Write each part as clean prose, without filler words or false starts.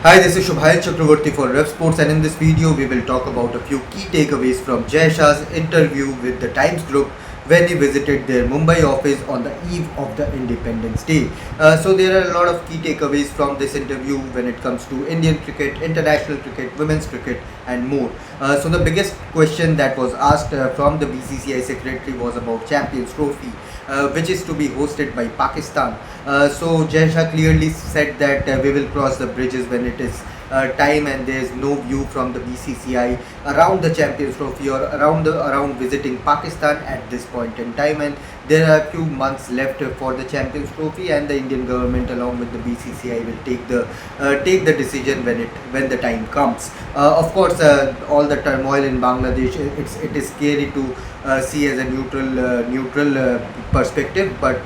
Hi, this is Shubhai Chakravarti for Revsportz, and in this video we will talk about a few key takeaways from Jay Shah's interview with the Times Group when he visited their Mumbai office on the eve of the Independence Day. So there are a lot of key takeaways from this interview when it comes to Indian cricket, international cricket, women's cricket and more. So the biggest question that was asked from the BCCI secretary was about Champions Trophy, which is to be hosted by Pakistan. So Jay Shah clearly said that we will cross the bridges when it is time, and there is no view from the BCCI around the Champions Trophy or around visiting Pakistan at this point in time, and there are a few months left for the Champions Trophy, and the Indian government along with the BCCI will take the decision when the time comes. Of course, all the turmoil in Bangladesh, it is scary to see as a neutral perspective, but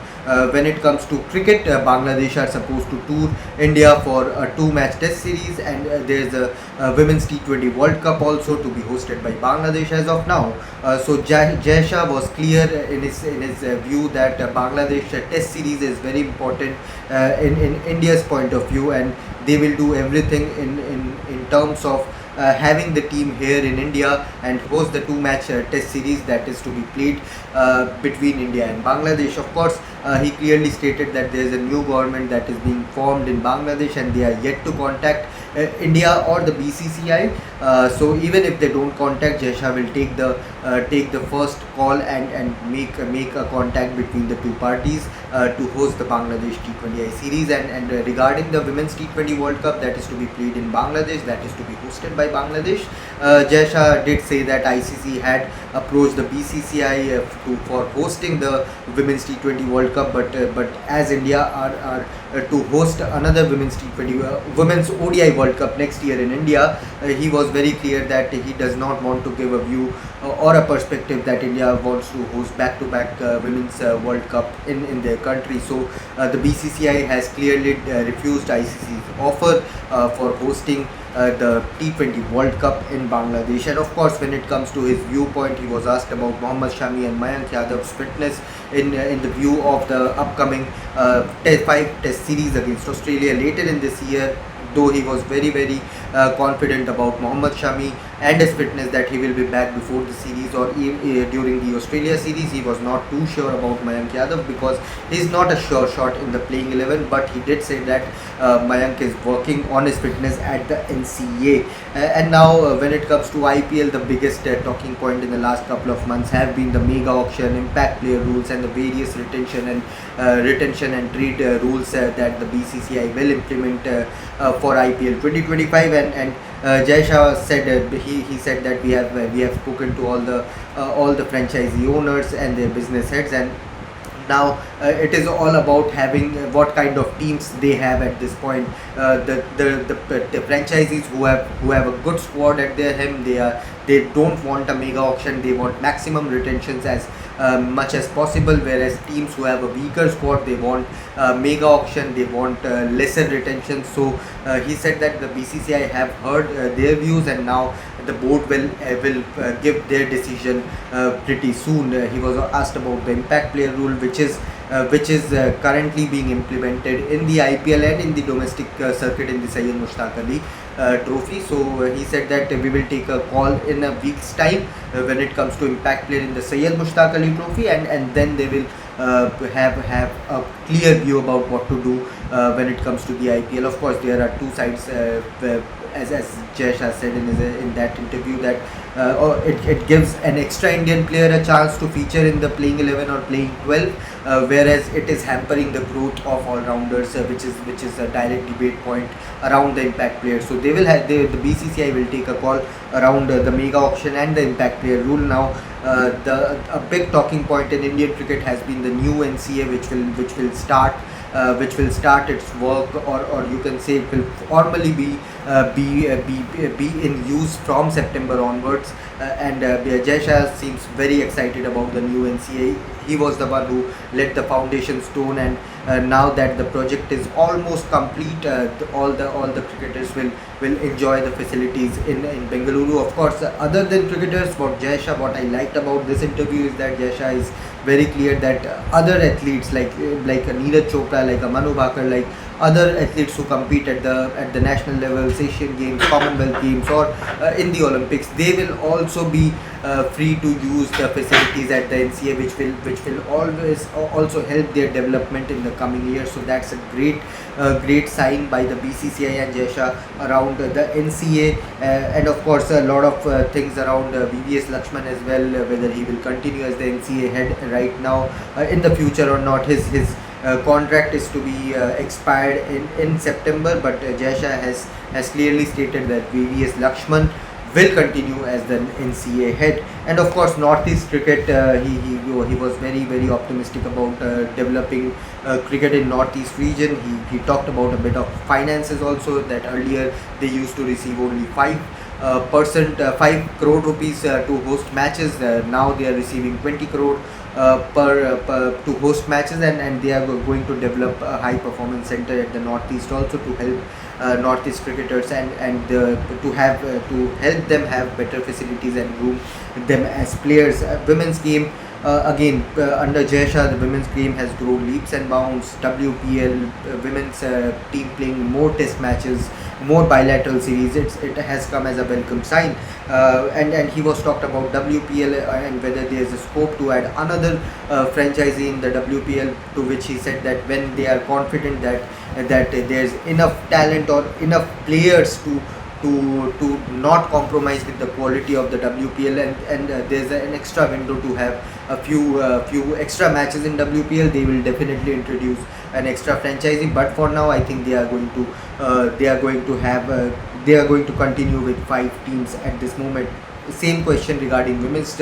when it comes to cricket, Bangladesh are supposed to tour India for a two-match test series, and there's a women's T20 World Cup also to be hosted by Bangladesh as of now. So Jay Shah was clear in his view that Bangladesh test series is very important in India's point of view, and they will do everything in terms of having the team here in India and host the two-match test series that is to be played between India and Bangladesh. Of course, he clearly stated that there is a new government that is being formed in Bangladesh, and they are yet to contact India or the BCCI. So even if they don't contact, Jay Shah will take the first call and make a contact between the two parties to host the Bangladesh T20I series. And regarding the women's T20 World Cup that is to be played in Bangladesh, that is to be hosted by Bangladesh, Jay Shah did say that ICC had approached the BCCI for hosting the women's T20 World Cup, but as India are to host another women's T20 women's ODI World Cup next year in India, he was very clear that he does not want to give a view or a perspective that India wants to host back-to-back women's World Cup in their country. So the BCCI has clearly refused ICC's offer for hosting the T20 World Cup in Bangladesh. And of course, when it comes to his viewpoint, he was asked about Mohammad Shami and Mayank Yadav's fitness in the view of the upcoming 5-test series against Australia later in this year. Though he was very confident about Mohammad Shami and his fitness that he will be back before the series or during the Australia series, he was not too sure about Mayank Yadav because he is not a sure shot in the playing 11. But he did say that Mayank is working on his fitness at the NCA. And now when it comes to IPL, the biggest talking point in the last couple of months have been the mega auction, impact player rules, and the various retention and trade rules that the BCCI will implement for IPL 2025. And Jay Shah said he said that we have spoken to all the franchisee owners and their business heads, and now it is all about having what kind of teams they have at this point. The franchisees who have a good squad at their helm, they don't want a mega auction. They want maximum retentions as much as possible, whereas teams who have a weaker squad, they want mega auction, they want lesser retention. So he said that the BCCI have heard their views, and now the board will give their decision pretty soon. He was asked about the impact player rule, which is currently being implemented in the IPL and in the domestic circuit in the Syed Mushtaq Ali Trophy. So he said that we will take a call in a week's time when it comes to impact player in the Syed Mushtaq Ali Trophy, and then they will have a clear view about what to do when it comes to the IPL. Of course, there are two sides, as Jay Shah said in that interview, that it gives an extra Indian player a chance to feature in the playing 11 or playing 12, whereas it is hampering the growth of all-rounders, which is a direct debate point around the impact players. So they will have the BCCI will take a call around the mega auction and the impact player rule. Now a big talking point in Indian cricket has been the new NCA, which will start its work, or you can say it will formally be in use from September onwards. And Jay Shah seems very excited about the new NCA. He was the one who laid the foundation stone, and now that the project is almost complete, all the cricketers will enjoy the facilities in Bengaluru. Of course, other than cricketers, what I liked about this interview is that Jay Shah is very clear that other athletes like a Neeraj Chopra, like a Manu Bhaker, like other athletes who compete at the national levels, Asian Games, Commonwealth Games, or in the Olympics, they will also be free to use the facilities at the NCA, which will always also help their development in the coming years. So that's a great sign by the BCCI and Jay Shah around the NCA, and of course a lot of things around VVS Lakshman as well, whether he will continue as the NCA head right now in the future or not. His contract is to be expired in September, but Jay Shah has clearly stated that VVS Lakshman will continue as the NCA head. And of course Northeast cricket, he was very optimistic about developing cricket in Northeast region. He talked about a bit of finances also, that earlier they used to receive only 5 crore rupees to host matches. Now they are receiving 20 crore per to host matches, and they are going to develop a high performance center at the Northeast also to help Northeast cricketers, and to help them have better facilities and groom them as players. Women's game, again under Jay Shah, the women's game has grown leaps and bounds. WPL, women's team playing more test matches, more bilateral series. It has come as a welcome sign, and he was talked about WPL and whether there is a scope to add another franchisee in the WPL, to which he said that when they are confident that there is enough talent or enough players to not compromise with the quality of the WPL, and there's an extra window to have a few extra matches in WPL, they will definitely introduce an extra franchisee. But for now, I think they are going to continue with 5 teams at this moment. Same question regarding women's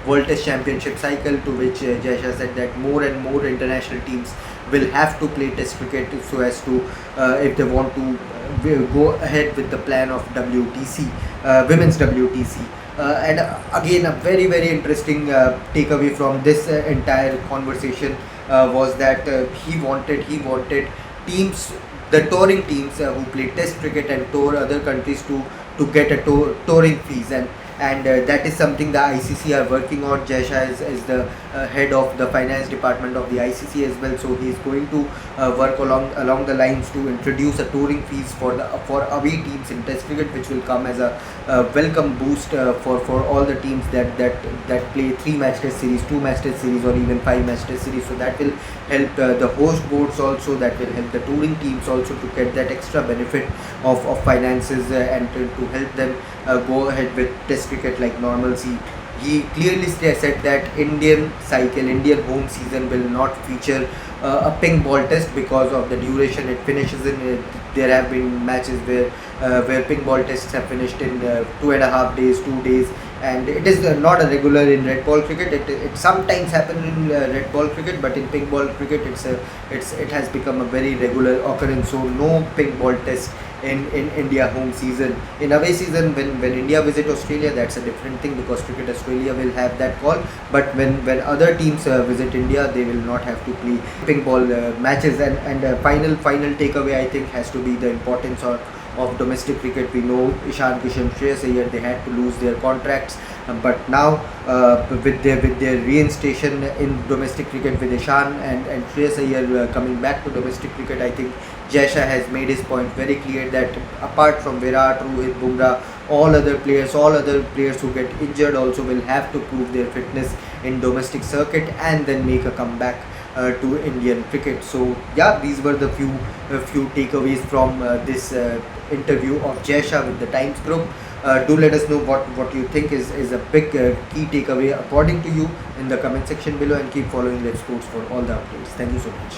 World Test Championship cycle, to which Jay Shah said that more and more international teams will have to play test cricket, so as to if they want to go ahead with the plan of WTC, women's WTC. And again, a very interesting takeaway from this entire conversation was that he wanted teams, the touring teams who play test cricket and tour other countries, to get a touring fees, and that is something the ICC are working on. Jay Shah is the head of the finance department of the ICC as well, so he is going to work along the lines to introduce a touring fees for away teams in test cricket, which will come as a welcome boost for all the teams that play 3-match test series, 2-match test series, or even 5-match test series. So that will help the host boards also, that will help the touring teams also to get that extra benefit of finances, and to help them go ahead with test cricket like normalcy. He clearly said that Indian home season will not feature a pink ball test because of the duration it finishes in. There have been matches where pink ball tests have finished in 2.5 days, 2 days, and it is not a regular in red ball cricket. It sometimes happens in red ball cricket, but in pink ball cricket it has become a very regular occurrence. So no pink ball test in India home season. In away season, when India visit Australia, that's a different thing, because Cricket Australia will have that call. But when other teams visit India, they will not have to play pink ball matches. And final takeaway, I think, has to be the importance of domestic cricket. We know Ishan Kishan, Shreyas Iyer, they had to lose their contracts, but now with their reinstation in domestic cricket, with Ishan and Shreyas Iyer coming back to domestic cricket, I think Jay Shah has made his point very clear that apart from Virat, Rohit, Bumrah, all other players who get injured also will have to prove their fitness in domestic circuit and then make a comeback to Indian cricket. So yeah, these were the few takeaways from this interview of Jay Shah with the Times Group. Do let us know what you think is a big key takeaway according to you in the comment section below, and keep following Revsportz for all the updates. Thank you so much.